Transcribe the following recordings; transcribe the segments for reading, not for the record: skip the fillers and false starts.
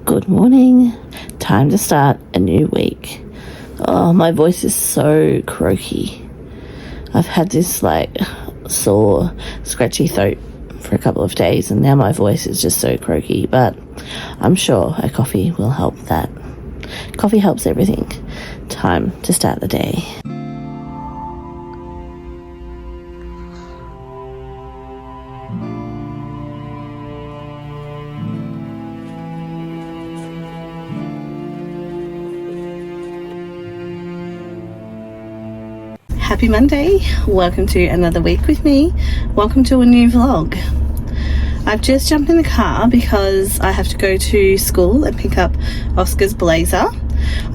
Good morning. Time to start a new week. Oh, my voice is so croaky. I've had this sore, scratchy throat for a couple of days and now my voice is just so croaky, but I'm sure a coffee will help that. Coffee helps everything. Time to start the day. Happy Monday. Welcome to another week with me. Welcome to a new vlog. I've just jumped in the car because I have to go to school and pick up Oscar's blazer.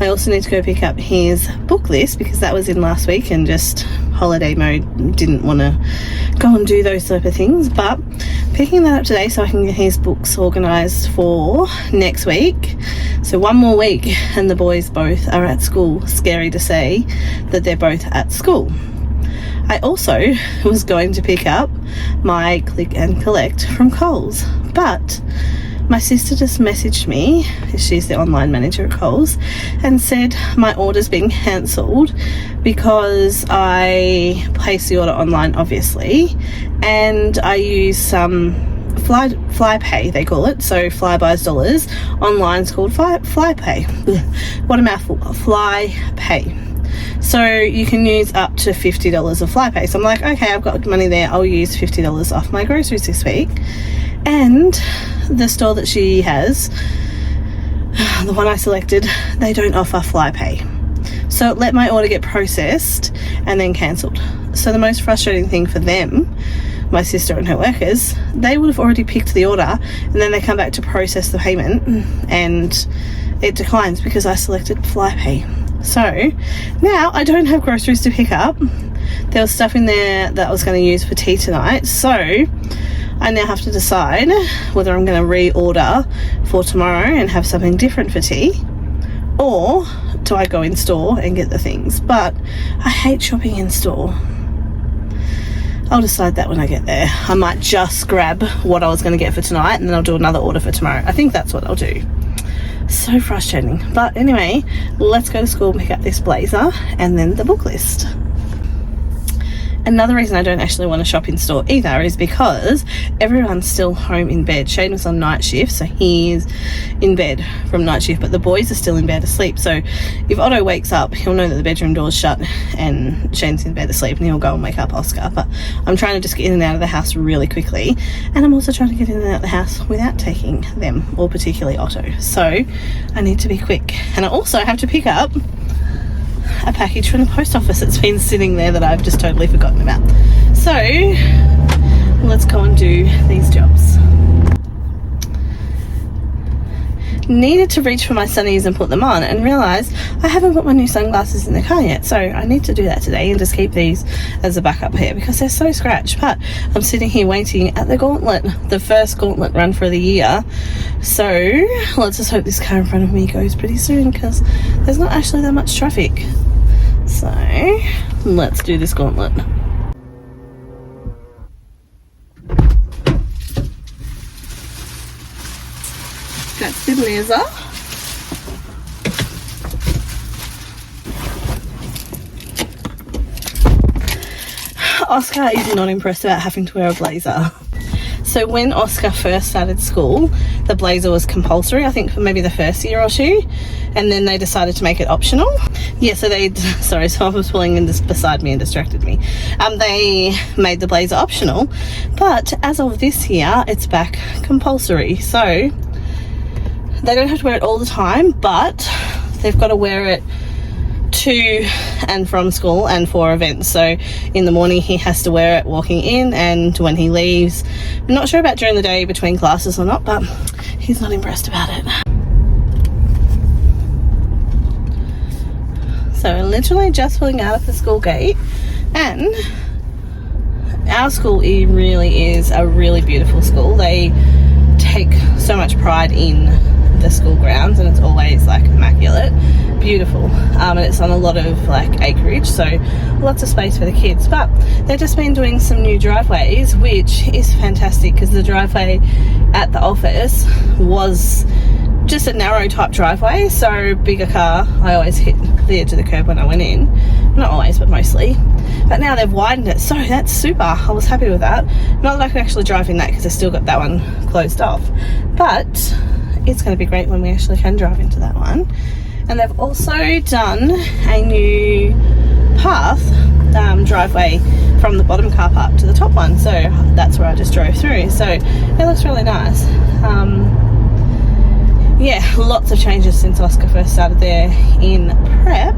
I also need to go pick up his book list because that was in last week and just holiday mode, didn't want to go and do those type of things, but picking that up today so I can get his books organised for next week. So one more week and the boys both are at school. Scary to say that they're both at school. I also was going to pick up my click and collect from Coles, but my sister just messaged me, she's the online manager at Coles, and said my order's been cancelled because I placed the order online obviously, and I use some fly pay they call it, so Flybuys dollars, online's called fly pay. What a mouthful. Fly pay. So you can use up to $50 of fly pay. So I'm like, okay, I've got money there, I'll use $50 off my groceries this week. And the store that she has, the one I selected, they don't offer fly pay. So it let my order get processed and then cancelled. So the most frustrating thing for them, my sister and her workers, they would have already picked the order and then they come back to process the payment and it declines because I selected fly pay. So now I don't have groceries to pick up. There was stuff in there that I was going to use for tea tonight, so I now have to decide whether I'm going to reorder for tomorrow and have something different for tea, or do I go in store and get the things. But I hate shopping in store. I'll decide that when I get there. I might just grab what I was going to get for tonight and then I'll do another order for tomorrow. I think that's what I'll do. So frustrating. But anyway, let's go to school and pick up this blazer and then the book list. Another reason I don't actually want to shop in store either is because everyone's still home in bed. Shane was on night shift, so he's in bed from night shift, but the boys are still in bed asleep. So if Otto wakes up, he'll know that the bedroom door's shut and Shane's in bed asleep and he'll go and wake up Oscar. But I'm trying to just get in and out of the house really quickly, and I'm also trying to get in and out of the house without taking them, or particularly Otto. So I need to be quick. And I also have to pick up a package from the post office that's been sitting there that I've just totally forgotten about. So let's go and do these jobs. Needed to reach for my sunnies and put them on and realised I haven't got my new sunglasses in the car yet, so I need to do that today and just keep these as a backup here because they're so scratched. But I'm sitting here waiting at the gauntlet, the first gauntlet run for the year, so let's just hope this car in front of me goes pretty soon because there's not actually that much traffic. So let's do this gauntlet. That's the blazer. Oscar is not impressed about having to wear a blazer. So when Oscar first started school, the blazer was compulsory, I think for maybe the first year or two, and then they decided to make it optional. Yeah, so someone was pulling in just beside me and distracted me. They made the blazer optional, but as of this year, it's back compulsory. So they don't have to wear it all the time, but they've got to wear it to and from school and for events. So in the morning he has to wear it walking in and when he leaves. I'm not sure about during the day between classes or not, but he's not impressed about it. So literally just pulling out of the school gate, and our school really is a really beautiful school. They take so much pride in the school grounds and it's always immaculate, beautiful, and it's on a lot of acreage, so lots of space for the kids. But they've just been doing some new driveways, which is fantastic because the driveway at the office was just a narrow type driveway, so bigger car, I always hit the edge of the curb when I went in. Not always, but mostly. But now they've widened it, so that's super. I was happy with that. Not that I could actually drive in that because I still got that one closed off, but it's going to be great when we actually can drive into that one. And they've also done a new path driveway from the bottom car park to the top one, so that's where I just drove through, so it looks really nice. Yeah, lots of changes since Oscar first started there in prep,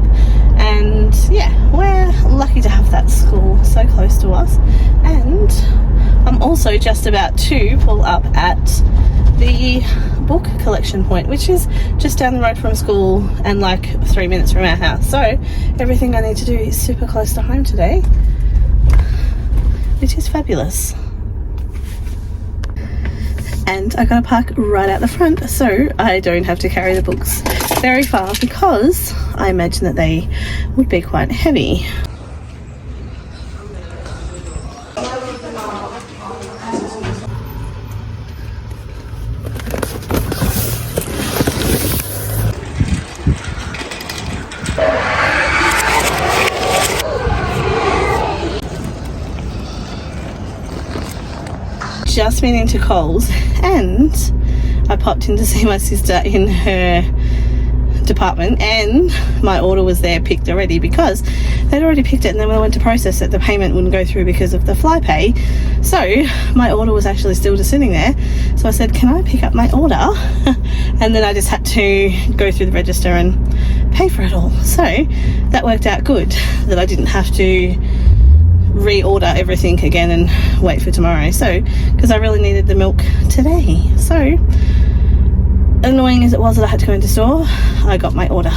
and yeah, we're lucky to have that school so close to us. And I'm also just about to pull up at the book collection point, which is just down the road from school and like 3 minutes from our house, so everything I need to do is super close to home today, which is fabulous. And I gotta park right out the front so I don't have to carry the books very far, because I imagine that they would be quite heavy. Just been into Coles and I popped in to see my sister in her department, and my order was there picked already, because they'd already picked it, and then when I went to process it the payment wouldn't go through because of the fly pay, so my order was actually still just sitting there. So I said, can I pick up my order? And then I just had to go through the register and pay for it all, so that worked out good that I didn't have to reorder everything again and wait for tomorrow, so because I really needed the milk today. So annoying as it was that I had to go into store, I got my order.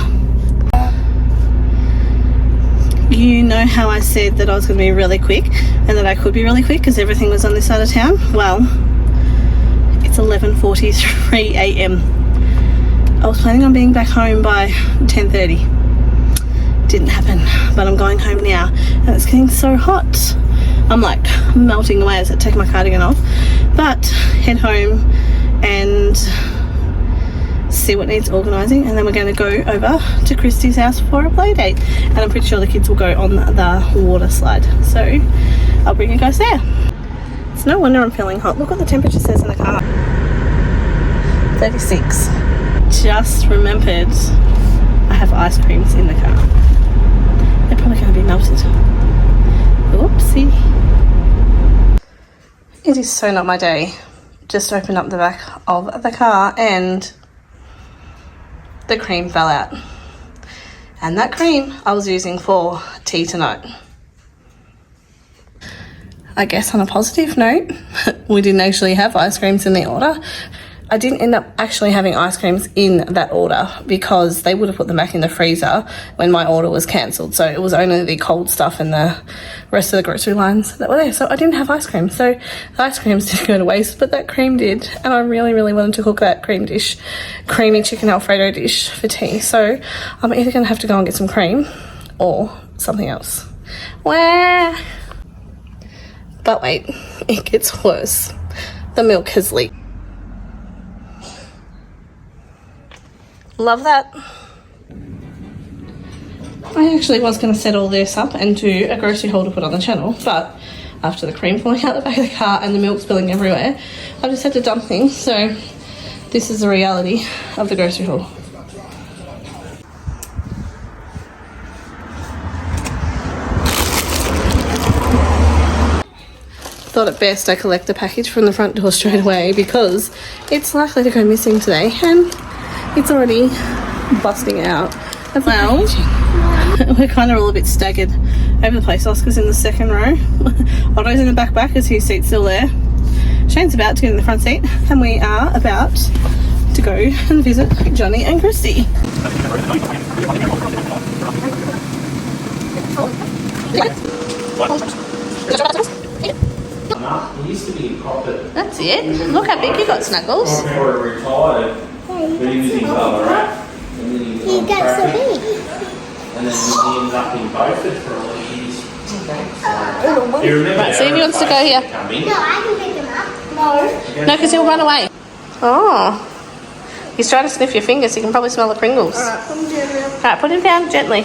You know how I said that I was going to be really quick and that I could be really quick because everything was on this side of town? Well, it's 11:43 a.m. I was planning on being back home by 10:30. Didn't happen, but I'm going home now and it's getting so hot. I'm like melting away as I take my cardigan off, but head home and see what needs organising, and then we're going to go over to Christy's house for a play date, and I'm pretty sure the kids will go on the water slide, so I'll bring you guys there. It's no wonder I'm feeling hot. Look what the temperature says in the car. 36. Just remembered I have ice creams in the car. They're probably going to be melted. Oopsie. It is so not my day. Just opened up the back of the car and the cream fell out. And that cream I was using for tea tonight. I guess on a positive note, we didn't actually have ice creams in the order. I didn't end up actually having ice creams in that order because they would have put them back in the freezer when my order was cancelled. So it was only the cold stuff and the rest of the grocery lines that were there. So I didn't have ice cream. So the ice creams didn't go to waste, but that cream did. And I really, really wanted to cook that creamy chicken Alfredo dish for tea. So I'm either going to have to go and get some cream or something else. Wah! But wait, it gets worse. The milk has leaked. Love that. I actually was going to set all this up and do a grocery haul to put on the channel, but after the cream falling out the back of the car and the milk spilling everywhere, I just had to dump things, so this is the reality of the grocery haul. Thought it best I collect the package from the front door straight away because it's likely to go missing today, and it's already busting out. Well, we're kind of all a bit staggered over the place. Oscar's in the second row. Otto's in the back as his seat's still there. Shane's about to get in the front seat, and we are about to go and visit Johnny and Christy. He used to be in Coppet. That's it. Look how big you got, Snuggles. Before he retired, but he was in Ballarat. And then he got so big. And then he ended up in Beaufort for all the years. Right, see if he wants to go here. No, I can pick him up. No, because he'll run away. Oh, He's trying to sniff your fingers, so you can probably smell the Pringles. Alright, put him down now. Alright, put him down gently.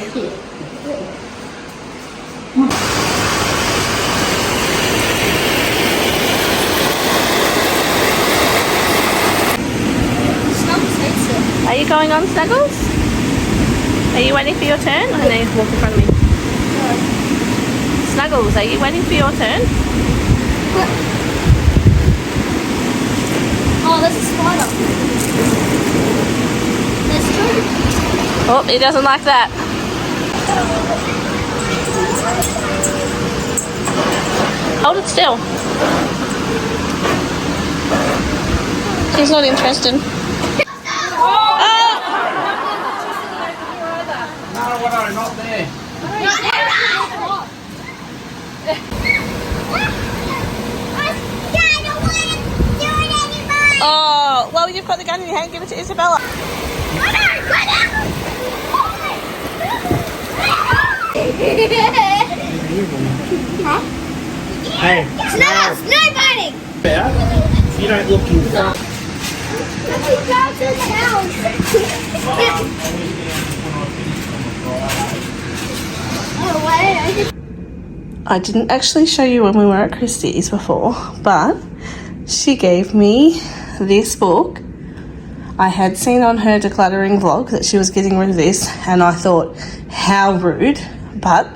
Are you going on, Snuggles? Are you waiting for your turn? I know you walk in front of me. No. Snuggles, are you waiting for your turn? What? Oh, there's a spider. There's two. Oh, he doesn't like that. Hold it still. He's not interested. No, not there. Oh, well, you've got the gun in your hand. Give it to Isabella. Hey. Snuggles, no biting. If you don't look in front. I didn't actually show you when we were at Christie's before, but she gave me this book. I had seen on her decluttering vlog that she was getting rid of this, and I thought, how rude, but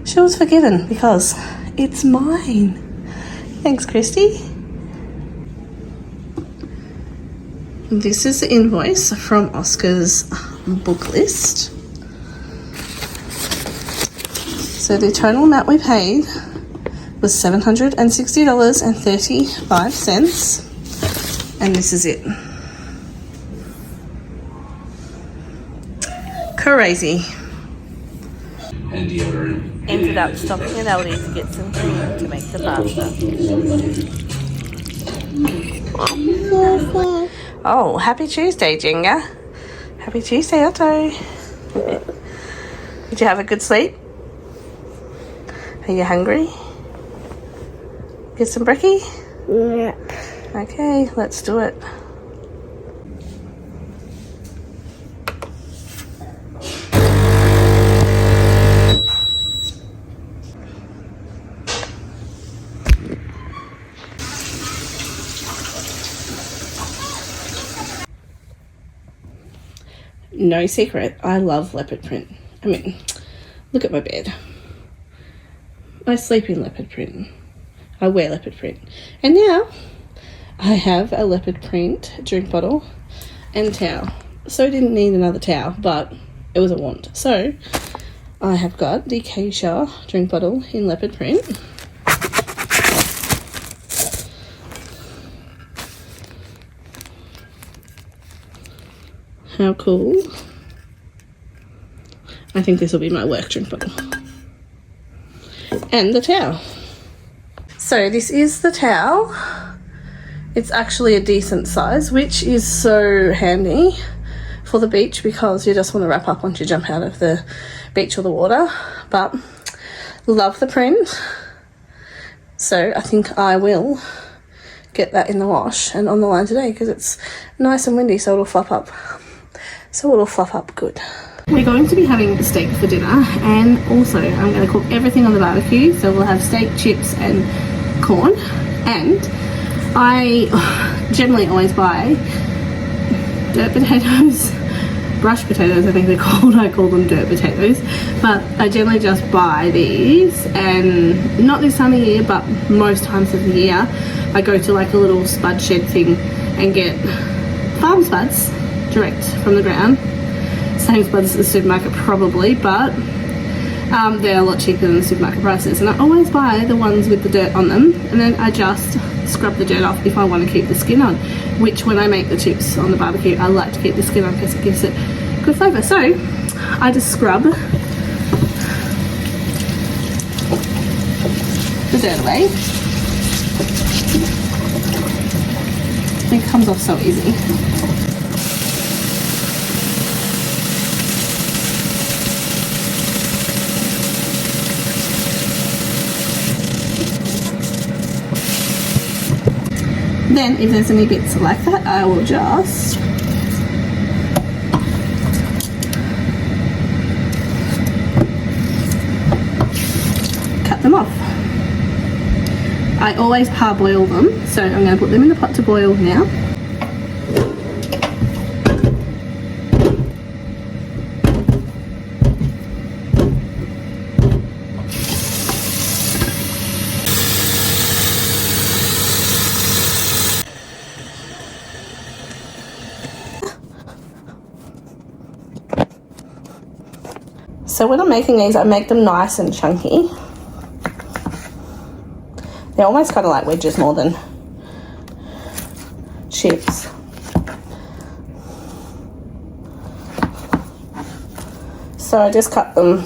she was forgiven because it's mine. Thanks, Christy. This is the invoice from Oscar's book list. So the total amount we paid was $760.35, and this is it. Crazy. And deodorant. Ended up stopping at Aldi to get some cream to make the pasta. Oh, happy Tuesday, Jenga. Happy Tuesday, Otto. Did you have a good sleep? Are you hungry? Get some brekkie? Yeah. Okay, let's do it. No secret, I love leopard print. I mean, look at my bed. I sleep in leopard print. I wear leopard print. And now I have a leopard print drink bottle and towel. So I didn't need another towel, but it was a want. So I have got the Keisha drink bottle in leopard print. How cool. I think this will be my work drink bottle. And the towel. So this is the towel. It's actually a decent size, which is so handy for the beach because you just want to wrap up once you jump out of the beach or the water. But love the print. So I think I will get that in the wash and on the line today because it's nice and windy, so it'll fluff up. So it'll fluff up good. We're going to be having steak for dinner, and also I'm going to cook everything on the barbecue. So we'll have steak, chips and corn, and I generally always buy dirt potatoes, brush potatoes I think they're called. I call them dirt potatoes, but I generally just buy these, and not this time of year but most times of the year I go to like a little spud shed thing and get farm spuds direct from the ground. Same spuds at the supermarket probably, but they're a lot cheaper than the supermarket prices, and I always buy the ones with the dirt on them, and then I just scrub the dirt off if I want to keep the skin on, which when I make the chips on the barbecue I like to keep the skin on because it gives it good flavour. So I just scrub the dirt away. It comes off so easy. Then if there's any bits like that, I will just I always parboil them, so I'm going to put them in the pot to boil now. So when I'm making these, I make them nice and chunky. They're almost kind of like wedges more than chips. So I just cut them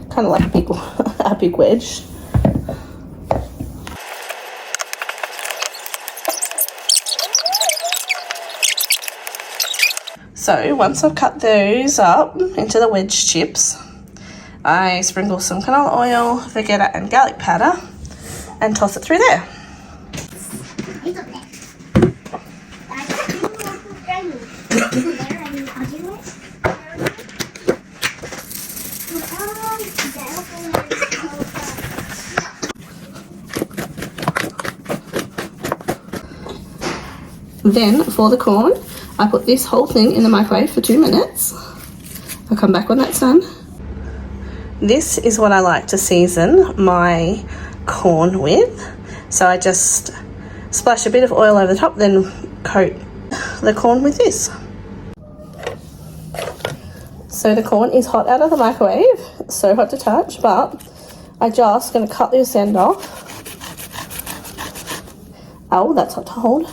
kind of like a big wedge. So once I've cut those up into the wedge chips, I sprinkle some canola oil, vegeta and garlic powder and toss it through there. Then for the corn, I put this whole thing in the microwave for 2 minutes. I'll come back when that's done. This is what I like to season my corn with. So I just splash a bit of oil over the top, then coat the corn with this. So the corn is hot out of the microwave, so hot to touch, but I just going to cut this end off. Oh, that's hot to hold.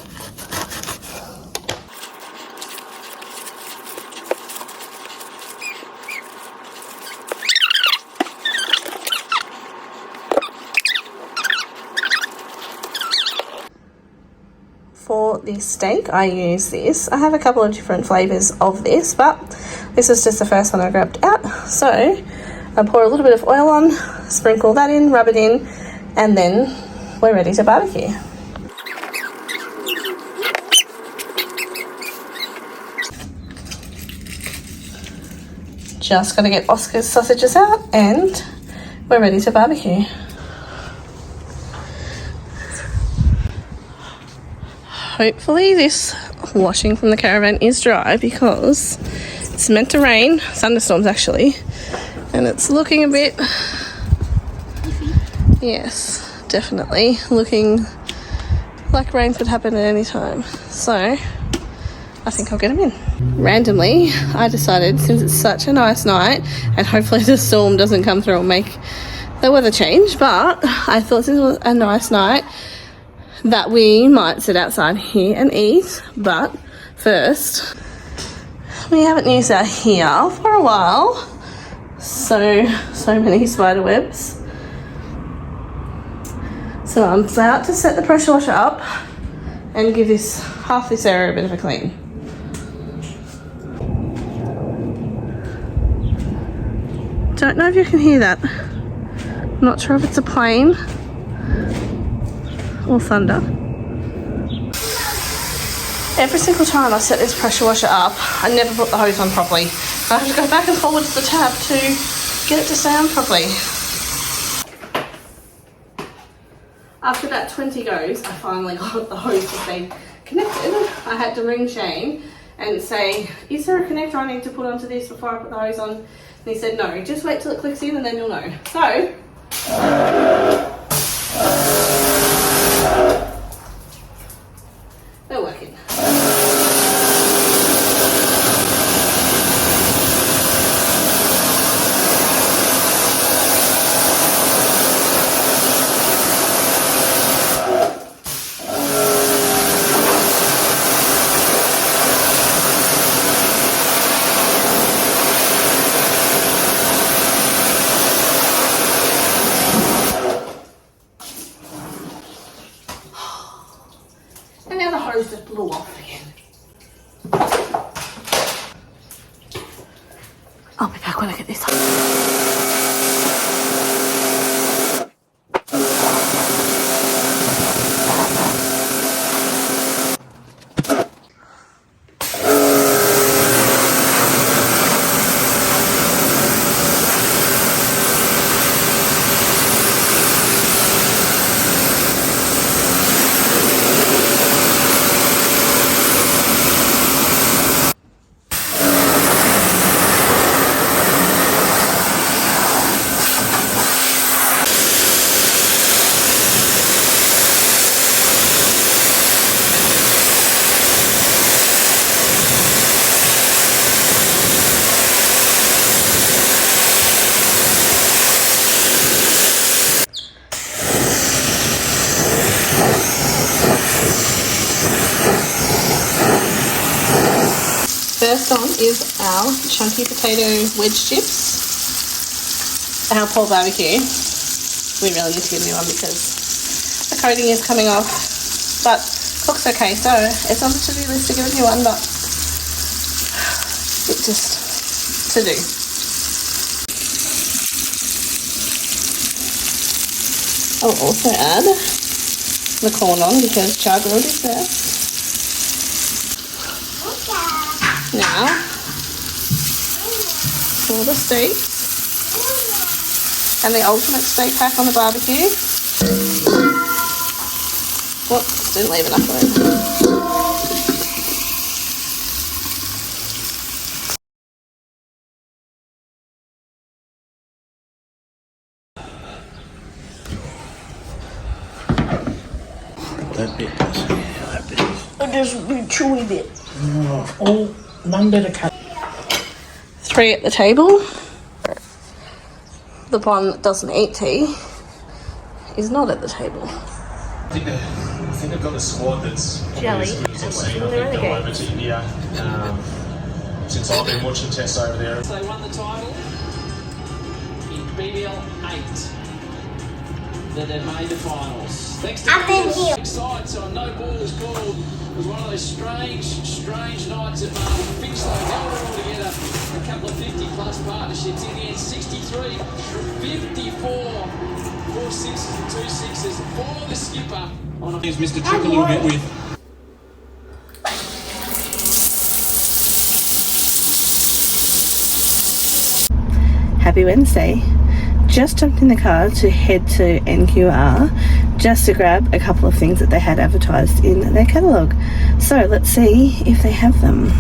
For this steak, I use this. I have a couple of different flavours of this, but this is just the first one I grabbed out. So I pour a little bit of oil on, sprinkle that in, rub it in, and then we're ready to barbecue. Just got to get Oscar's sausages out and we're ready to barbecue. Hopefully this washing from the caravan is dry because it's meant to rain, thunderstorms actually, and it's looking a bit, yes, definitely looking like rain could happen at any time. So I think I'll get them in. Randomly, I decided since it's such a nice night and hopefully the storm doesn't come through and make the weather change, but I thought since it was a nice night that we might sit outside here and eat. But first, we haven't used our here for a while. So many spider webs. So I'm about to set the pressure washer up and give half this area a bit of a clean. Don't know if you can hear that. Not sure if it's a plane or thunder. Every single time I set this pressure washer up, I never put the hose on properly. I have to go back and forward to the tab to get it to stay on properly. After about 20 goes, I finally got the hose to stay connected. I had to ring Shane and say, is there a connector I need to put onto this before I put the hose on? And he said, no, just wait till it clicks in and then you'll know. So, they're working. And now the hose just blew off again. I'll be back when I get this on. First on is our chunky potato wedge chips. Our Paul barbecue. We really need to get a new one because the coating is coming off, but cooks okay. So it's on the to-do list to get a new one, but it's just to do. I'll also add the corn on because char grilled is there. Now, for the steaks and the ultimate steak pack on the barbecue. Whoops, didn't leave enough room. That bit does. That bit. Just be chewy bit. Oh, one better cut. 3 at the table. The one that doesn't eat tea is not at the table. I think they've got a squad that's Jelly. as good as I've seen. I think they'll over to India since I've been watching tests over there. They won the title in BBL 8. That they made the finals. Thanks to I've been here. Excited, so no ball was called. It was one of those strange nights at Finslow. Held it all together. A couple of 50-plus partnerships. In the end, 63, 54, 4 sixes and 2 sixes for the skipper. He's missed a trick a little bit with. Happy Wednesday. Just jumped in the car to head to NQR just to grab a couple of things that they had advertised in their catalogue. So let's see if they have them.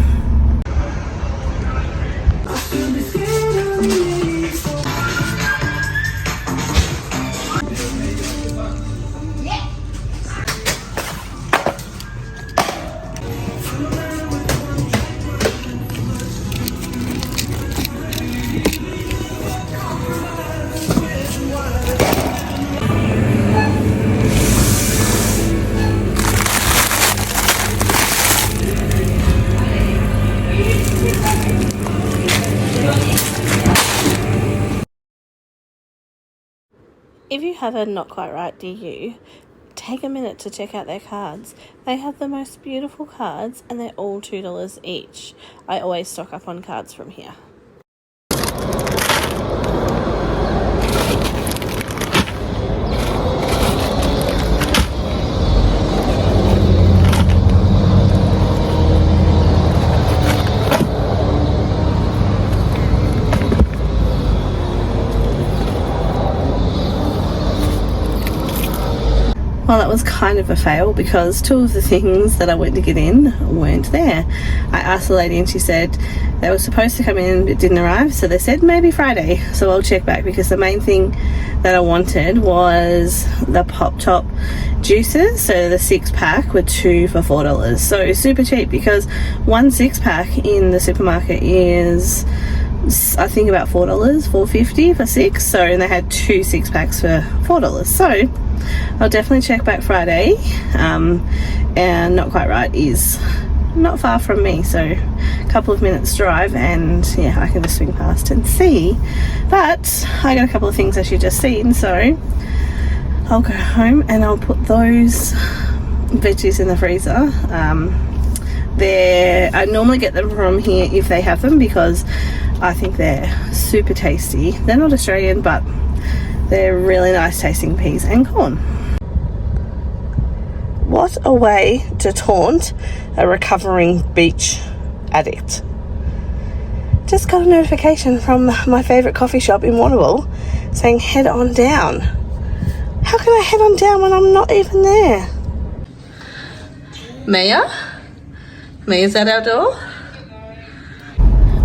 If you have a Not Quite Right DU, take a minute to check out their cards. They have the most beautiful cards and they're all $2 each. I always stock up on cards from here. Well, that was kind of a fail because 2 of the things that I went to get in weren't there. I asked the lady and she said they were supposed to come in but didn't arrive, so they said maybe Friday. So I'll check back because the main thing that I wanted was the Pop Top juices. So the 6-pack were 2 for $4. So super cheap because one 6-pack in the supermarket is I think about $4, $4.50 for 6. So and they had 2 6-packs for $4. So I'll definitely check back Friday. And Not Quite Right is not far from me, so a couple of minutes drive, and yeah, I can just swing past and see. But I got a couple of things as you just seen, so I'll go home and I'll put those veggies in the freezer. I normally get them from here if they have them because I think they're super tasty. They're not Australian, but they're really nice tasting peas and corn. What a way to taunt a recovering beach addict. Just got a notification from my favourite coffee shop in Warrnambool saying head on down. How can I head on down when I'm not even there? Mia's at our door.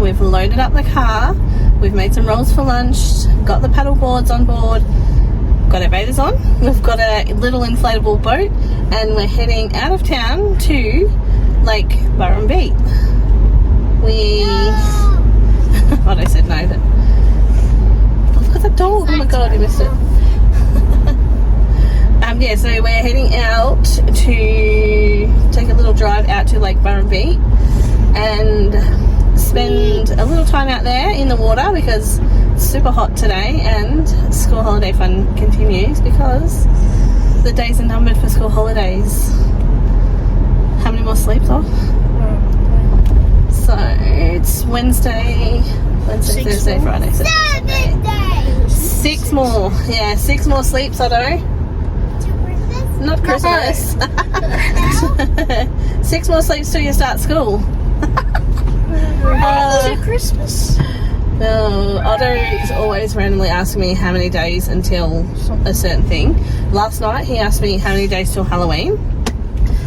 We've loaded up the car. We've made some rolls for lunch. Got the paddle boards on board. Got our bathers on. We've got a little inflatable boat and we're heading out of town to Lake Burrumbeet. What I said no, but look at the dog. Oh my god, I missed it. Yeah, so we're heading out to take a little drive out to Lake Burrumbeet, and spend a little time out there in the water because it's super hot today, and school holiday fun continues because the days are numbered for school holidays. How many more sleeps off? So it's Wednesday, Thursday, Friday, Saturday. 6 more. Yeah, 6 more sleeps, Otto. Not Christmas. 6 more sleeps till you start school. Christmas. No, Otto is always randomly asking me how many days until a certain thing. Last night he asked me how many days till Halloween.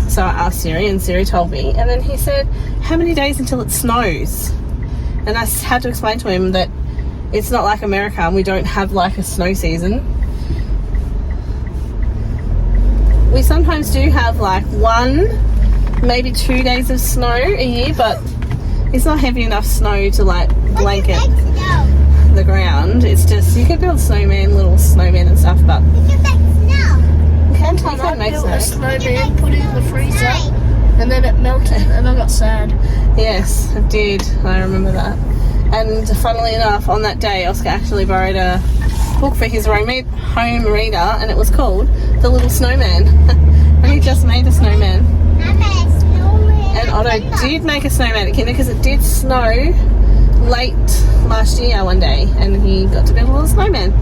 So I asked Siri and Siri told me. And then he said, how many days until it snows? And I had to explain to him that it's not like America and we don't have like a snow season. We sometimes do have like 1, maybe 2 days of snow a year, but it's not heavy enough snow to like blanket the ground. It's just, you can build snowmen, little snowmen and stuff, but you can make built a snow. snowman, put it in the freezer, and then it melted, and I got sad. Yes, I did. I remember that. And funnily enough, on that day, Oscar actually borrowed a book for his home reader, and it was called The Little Snowman. And he just made a snowman. And Otto did make a snowman at kinder because it did snow late last year one day, and he got to build a little snowman.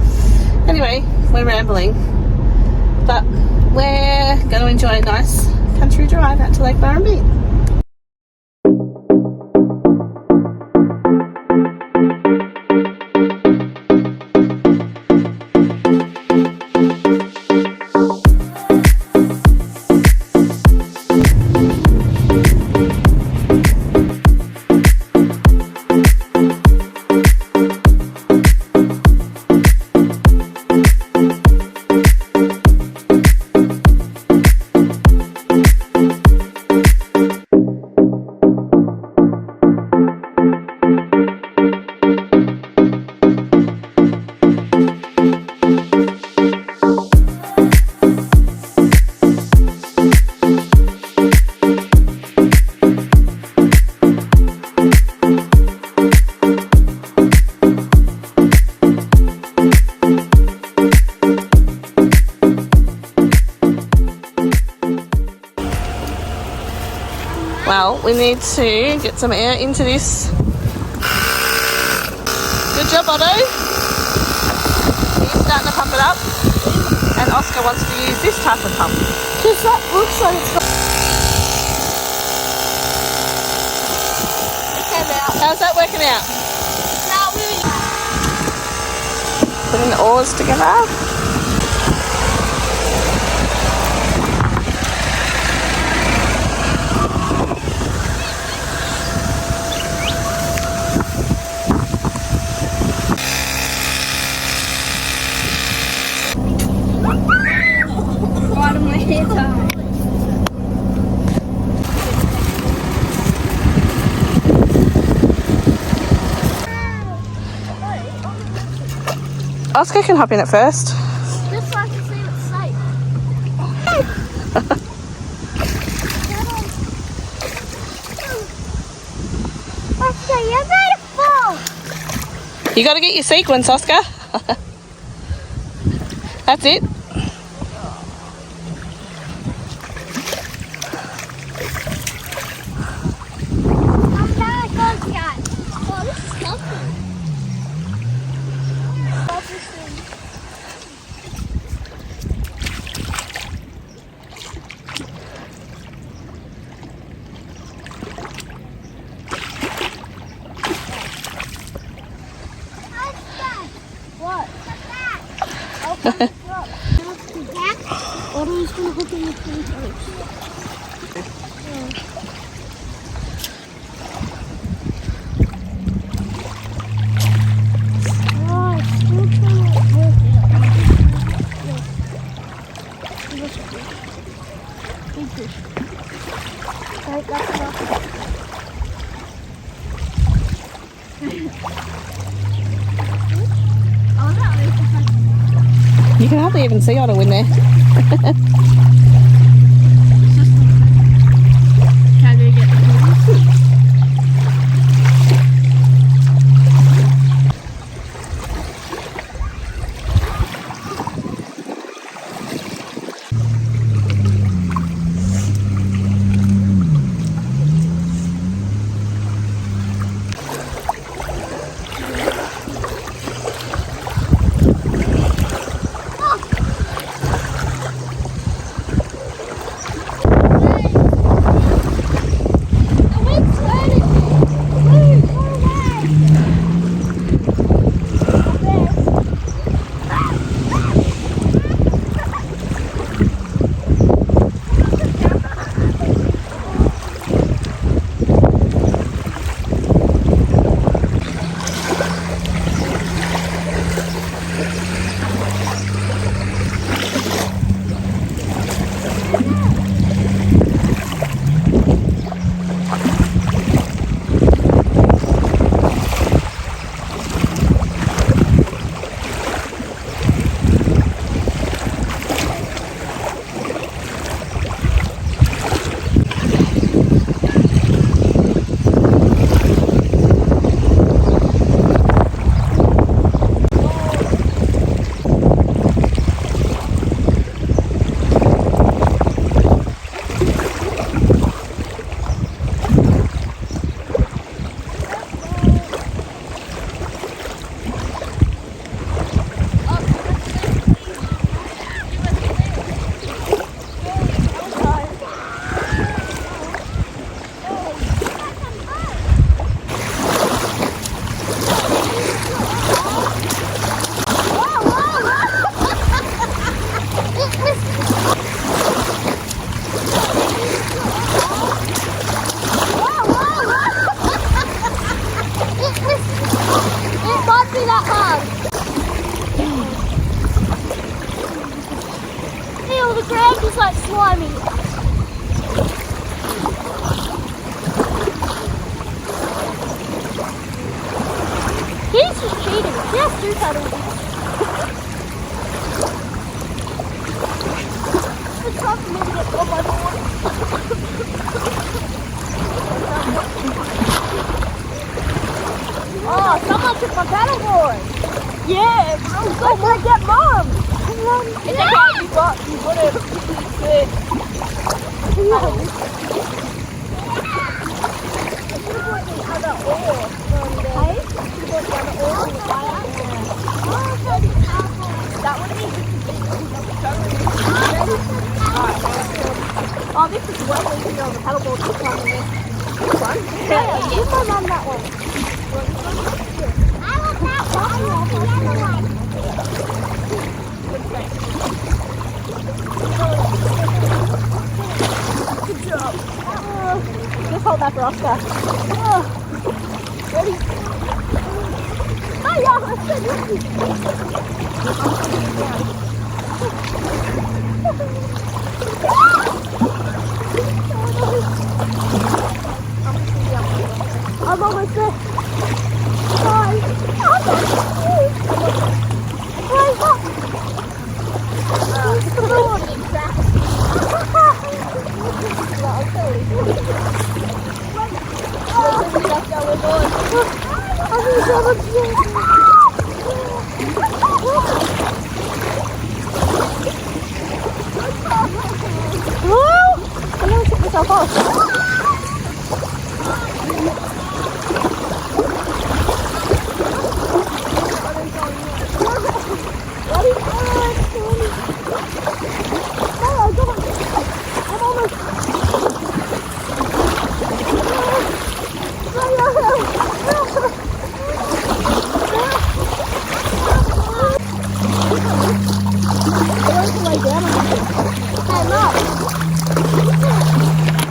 Anyway, we're rambling, but we're going to enjoy a nice country drive out to Lake Burrumbeet. Well, we need to get some air into this. Good job, Otto. He's starting to pump it up. And Oscar wants to use this type of pump. Because that looks like it's got... How's that working out? Not really. Putting the oars together. Right on my hair tie. Oscar can hop in at first. Just so I can see it's safe. Oscar, you're going to fall. You got to get your sequence, Oscar. That's it. I'm going to go, guys. Oh, this is comfy. What? Okay. Otto's gonna hook in the tree first. Oh, it's still trying to work it. Big fish. Right, that's enough. Oh, that was You can hardly even see Otto in there. Can we get the slimy. He's just cheating. He has 2 paddles. It's hard for me to get on my board. Oh, someone took my paddleboard. Yeah, bro, go get Mom. It's okay, you got it. Good. Oh, this is way easier on the paddleboard this one than this one. Yeah, give my mum that one. I want that one. I want the other one. Good job. Just hold that for Oscar. Ready? Oh yeah, I'm so lucky. I'm almost there. Bye. I'm going to take myself off.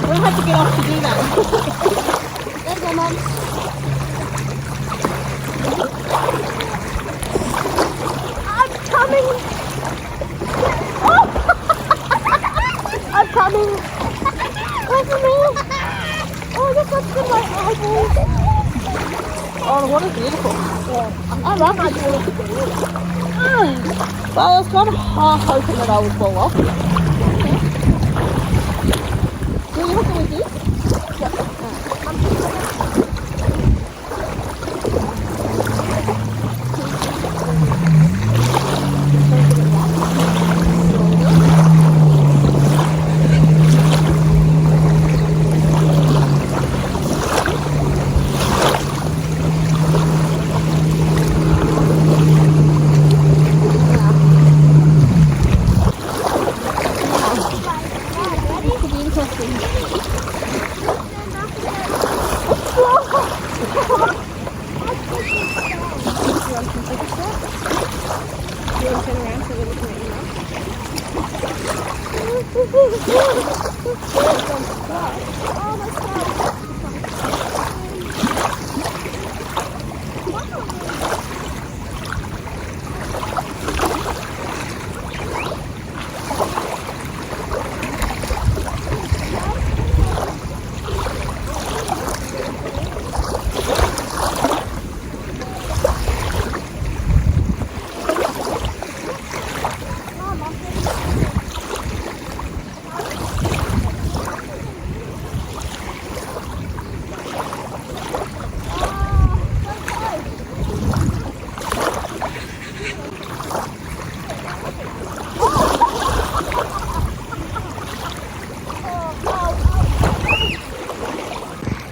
We'll have to get off to do that. There you go, Mum. I'm coming. Oh! I'm coming. Wait for me. Oh, look what's in my eyeballs. Oh, the water's beautiful. Yeah. I love my water. Well, I was kind of half hoping that I would fall off. Will you look with this? Yep.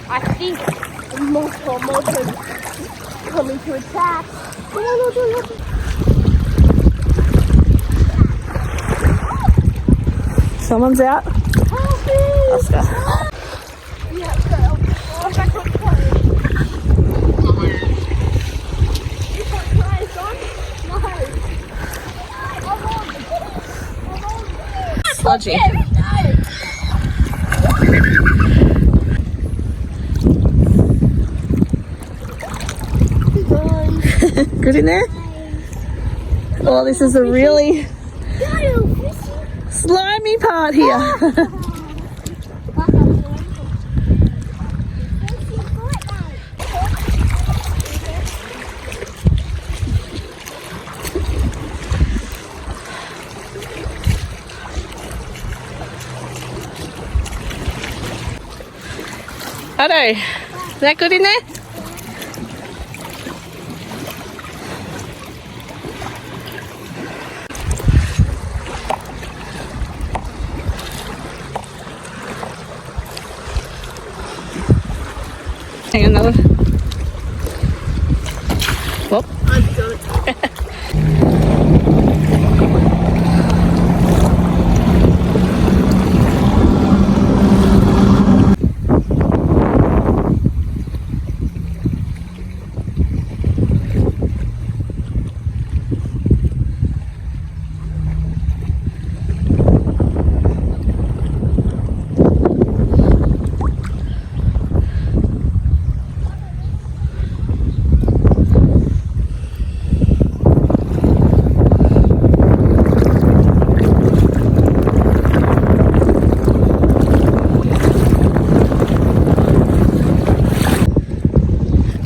I think multiple motors coming to attack. Someone's out. Oscar. Yeah, girl. Oh, back on plane. You can't try it, son? No. I'm on. Sludgy. Good in there? Oh, this is a really slimy part here. Otto, is that good in there? Hang on, another. Whoop. I've done it.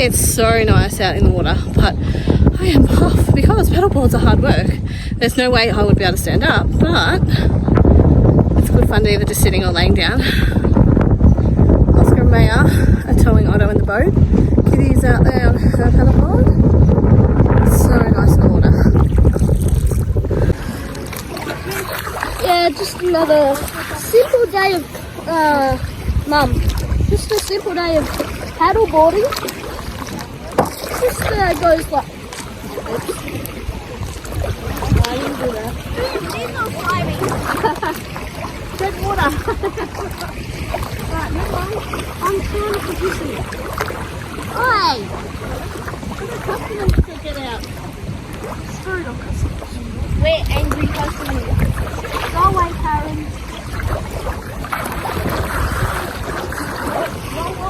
It's so nice out in the water, but I am puffed because paddleboards are hard work. There's no way I would be able to stand up, but it's good fun to either just sitting or laying down. Oscar and Maya are towing Otto in the boat. Kitty's out there on her paddleboard. It's so nice in the water. Yeah, just another simple day of, Mum, just a simple day of paddleboarding. Just goes like. I didn't do that. There's no sliding. Dead water. Right, never mind. I'm trying to position it. Oi! The customers to get out. Screwed on customers. We're angry customers. Go away, Karen. Whoa.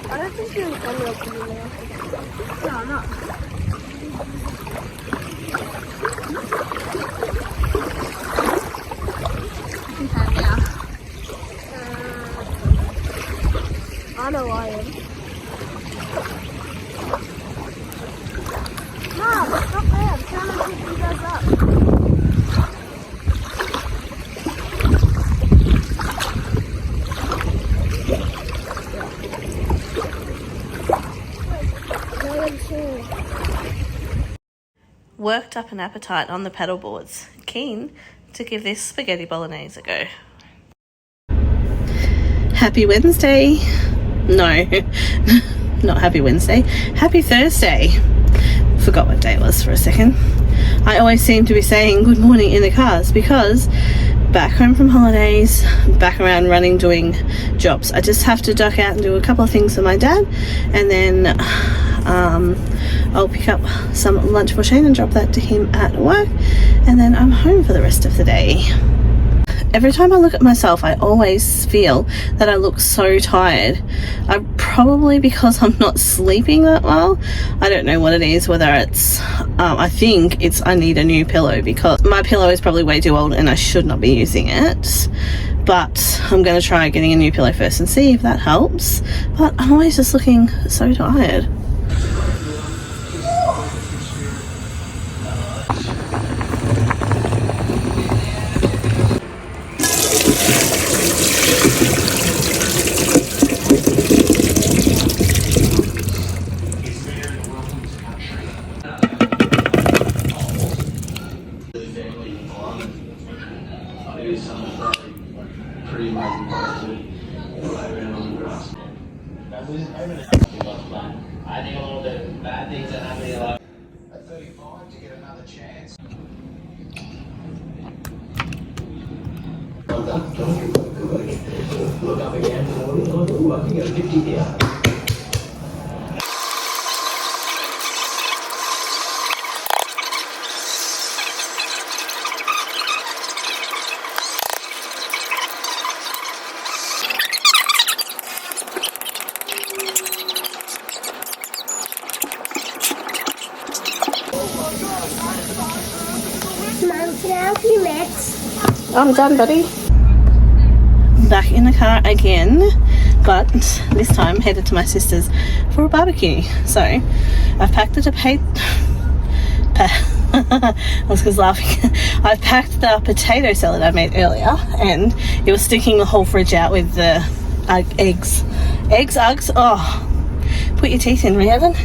I don't think you're coming up to me now. No, I'm not. Okay, now. I know I am. Mom, stop there. I'm trying to pick you guys up. Worked up an appetite on the paddleboards. Keen to give this spaghetti bolognese a go. Happy Wednesday. No, not happy Wednesday. Happy Thursday. Forgot what day it was for a second. I always seem to be saying good morning in the cars because back home from holidays, back around running, doing jobs. I just have to duck out and do a couple of things for my dad, and then I'll pick up some lunch for Shane and drop that to him at work, and then I'm home for the rest of the day. Every time I look at myself, I always feel that I look so tired. Probably because I'm not sleeping that well. I don't know what it is, whether it's, I think it's I need a new pillow because my pillow is probably way too old and I should not be using it. But I'm going to try getting a new pillow first and see if that helps. But I'm always just looking so tired. the bad things that happen in your life. At 35 to get another chance. Mum, can I help you mix? I'm done, buddy. Back in the car again, but this time headed to my sister's for a barbecue. So I've packed the I was just laughing. I packed the potato salad I made earlier, and it was sticking the whole fridge out with the eggs. Uggs. Oh, put your teeth in, Revan.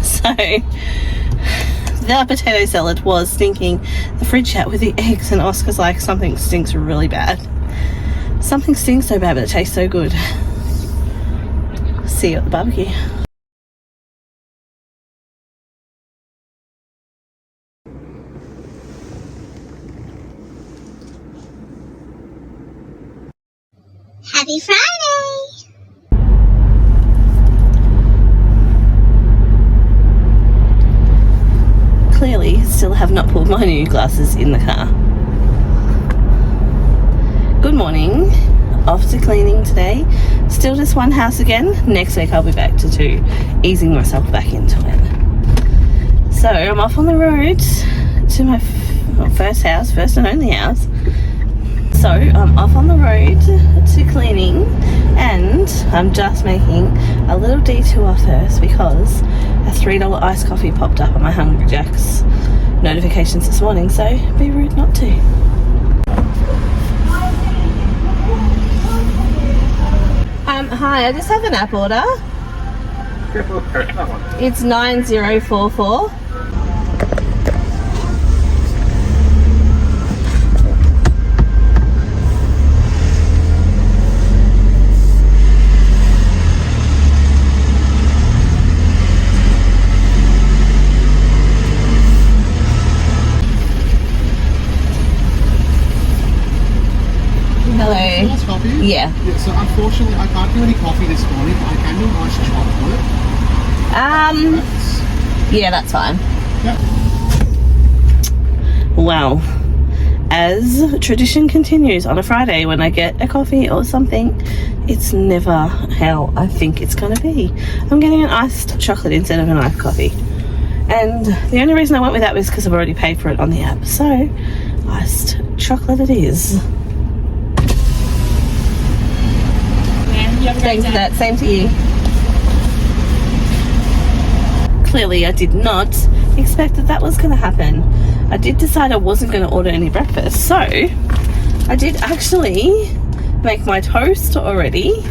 So the potato salad was stinking the fridge out with the eggs, and Oscar's like, something stinks really bad. Something stinks so bad, but it tastes so good. See you at the barbecue. Happy Friday! Clearly, still have not put my new glasses in the car. Good morning. Off to cleaning today. Still just one house again. Next week I'll be back to two, easing myself back into it. So I'm off on the road to my first and only house. So I'm off on the road to cleaning, and I'm just making a little detour first because a $3 iced coffee popped up on my Hungry Jack's notifications this morning, so be rude not to. Hi, I just have an app order. It's 9044. Hello. Nice coffee? Yeah. So unfortunately, I can't do any coffee this morning, but I can do nice chocolate. Yeah, that's fine. Yep. Well, as tradition continues on a Friday when I get a coffee or something, it's never how I think it's going to be. I'm getting an iced chocolate instead of an iced coffee. And the only reason I went with that was because I've already paid for it on the app. So, iced chocolate it is. Thanks for that. Same to you. Clearly, I did not expect that was going to happen. I did decide I wasn't going to order any breakfast, so I did actually make my toast already.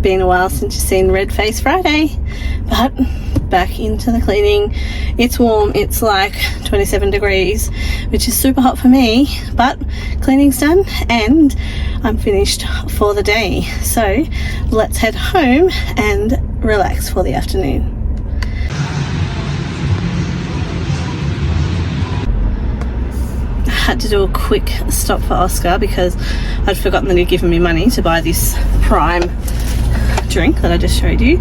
been a while since you've seen Red Face Friday, but back into the cleaning. It's warm, it's like 27 degrees, which is super hot for me, but cleaning's done and I'm finished for the day. So let's head home and relax for the afternoon. Had to do a quick stop for Oscar because I'd forgotten that he'd given me money to buy this Prime drink that I just showed you.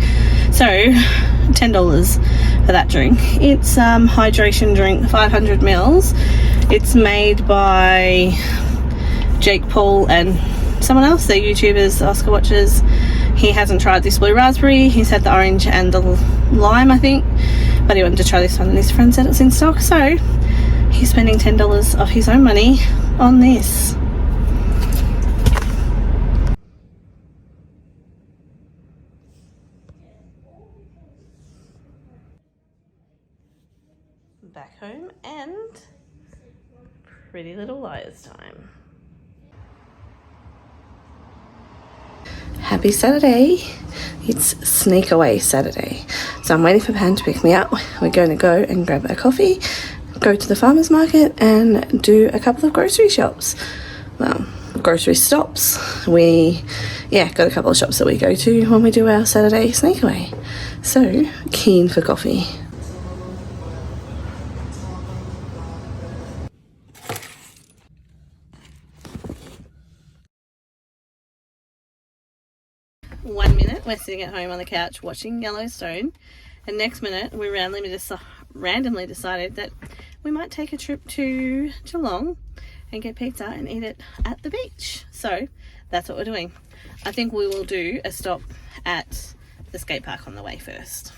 So $10 for that drink. It's hydration drink, 500 mils. It's made by Jake Paul and someone else. They're YouTubers Oscar watches. He hasn't tried this blue raspberry. He's had the orange and the lime, I think, but he wanted to try this one and his friend said it's in stock, so he's spending $10 of his own money on this. Back home and Pretty Little Liars time. Happy Saturday. It's sneak away Saturday. So I'm waiting for Pan to pick me up. We're going to go and grab a coffee, go to the farmer's market and do a couple of grocery shops. Well, grocery stops. We got a couple of shops that we go to when we do our Saturday sneak away. So keen for coffee. One minute we're sitting at home on the couch watching Yellowstone, and next minute we randomly decided that we might take a trip to Geelong and get pizza and eat it at the beach. So that's what we're doing. I think we will do a stop at the skate park on the way first.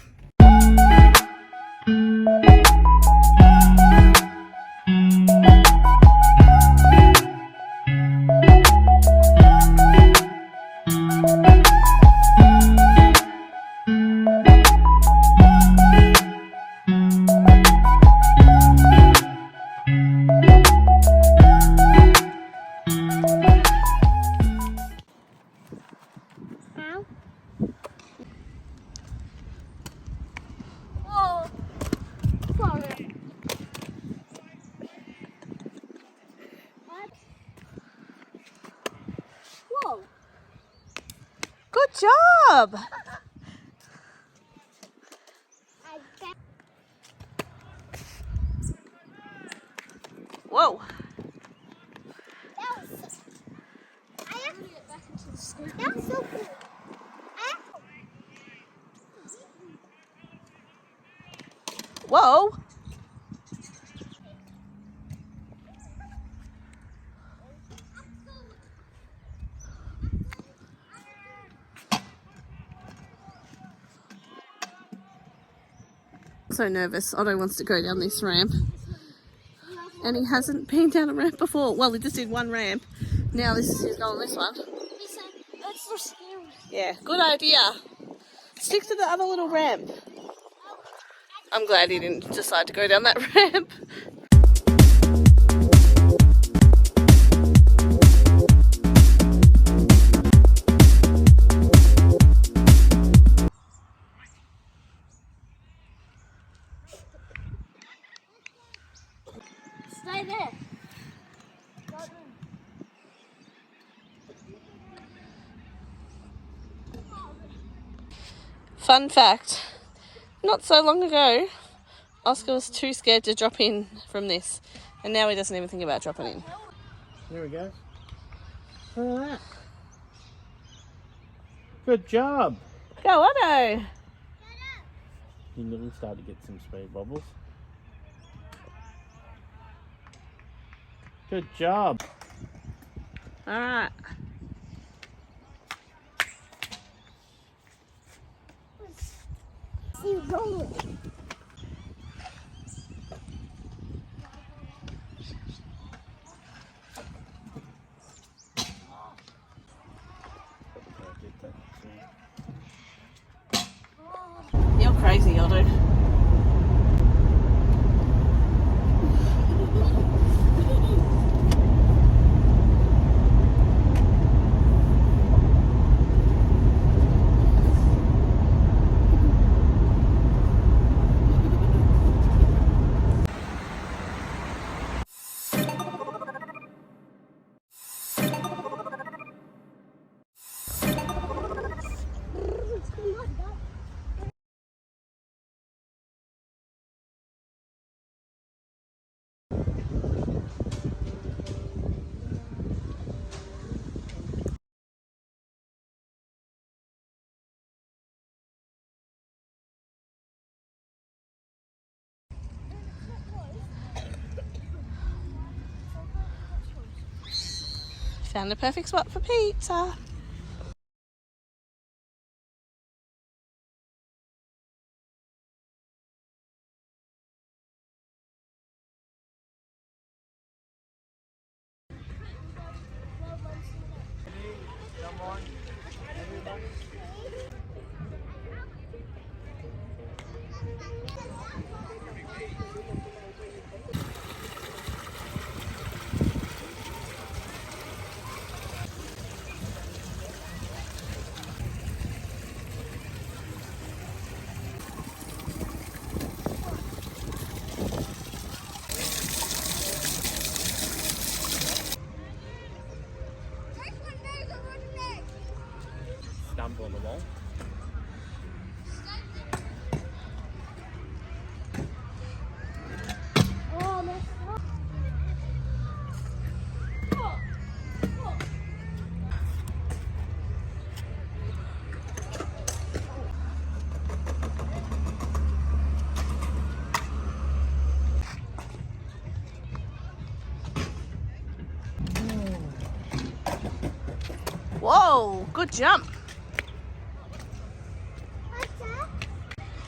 Good job! Whoa! That was so cool. Whoa! So nervous. Otto wants to go down this ramp and he hasn't been down a ramp before. Well, he just did one ramp. Now he's going on this one. That's so scary. Yeah, good idea. Stick to the other little ramp. I'm glad he didn't decide to go down that ramp. Stay there. Fun fact, not so long ago, Oscar was too scared to drop in from this, and now he doesn't even think about dropping in. There we go. Look at that. Good job. Go, Otto! You nearly started to get some speed bubbles. Good job. All right. See, rolling. You're crazy, Otto. Found the perfect spot for pizza. Stump on the wall. Whoa, good jump.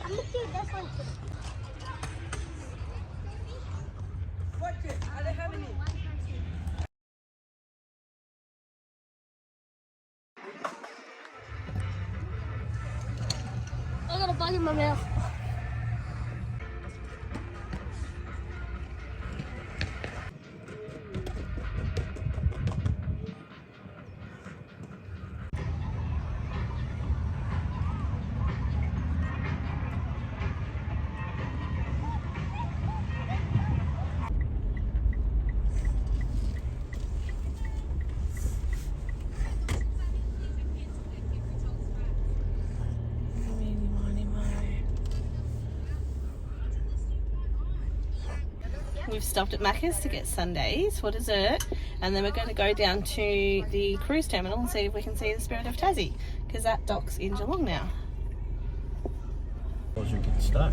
I'm gonna do this one too. I got a bug in my mouth. We've stopped at Macca's to get sundaes for dessert, and then we're going to go down to the cruise terminal and see if we can see the Spirit of Tassie, because that dock's in Geelong now. Or you get stuck.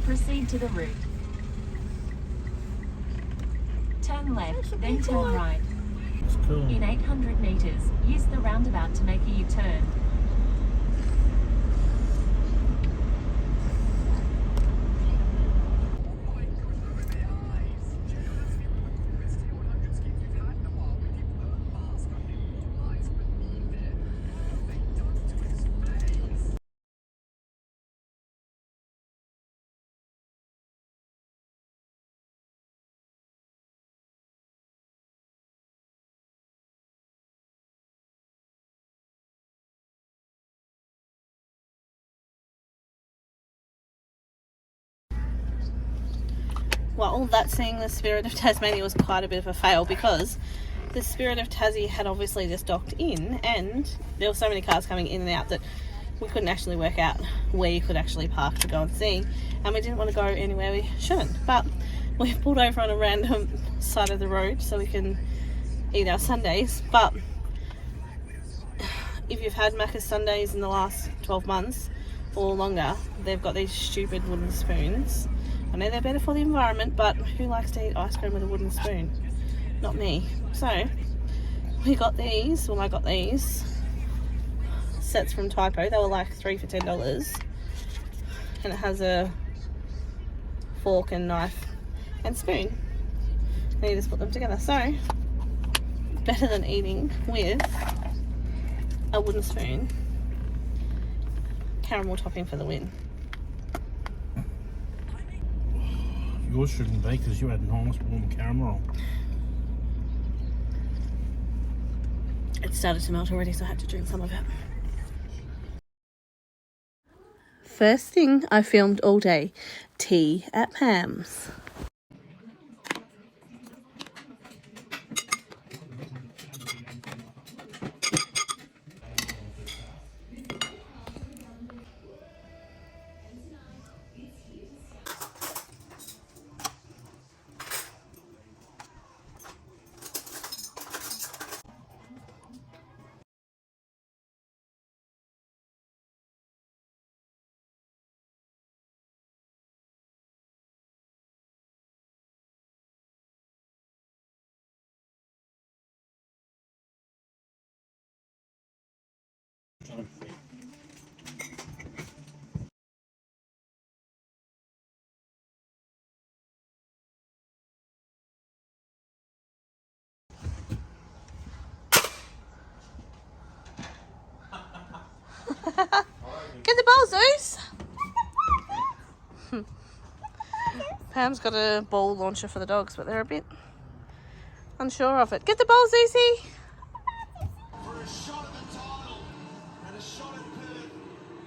Proceed to the route. Turn left, then turn right. It's cool. In 800 metres, use the roundabout to make a U-turn. Well, that seeing the Spirit of Tasmania was quite a bit of a fail, because the Spirit of Tassie had obviously just docked in, and there were so many cars coming in and out that we couldn't actually work out where you could actually park to go and see, and we didn't want to go anywhere we shouldn't. But we pulled over on a random side of the road so we can eat our sundaes. But if you've had Macca's sundaes in the last 12 months or longer, they've got these stupid wooden spoons. I know they're better for the environment, but who likes to eat ice cream with a wooden spoon? Not me. So we got these, well, I got these sets from Typo. They were like 3 for $10, and it has a fork and knife and spoon, and you just put them together. So better than eating with a wooden spoon. Caramel topping for the win. Yours shouldn't be, because you had nice warm caramel. It started to melt already, so I had to drink some of it. First thing I filmed all day, tea at Pam's. Get the ball, Zeus! Pam's got a ball launcher for the dogs, but they're a bit unsure of it. Get the ball, Zeusy! For a shot at the title and a shot at Perth.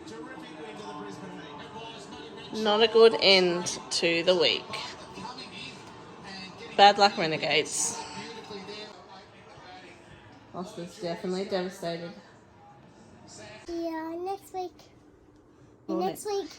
Terrific win to the Brisbane Heat. Not a good end to the week. Bad luck, Renegades. Oscar's definitely devastated. Yeah, next week. Morning. Next week.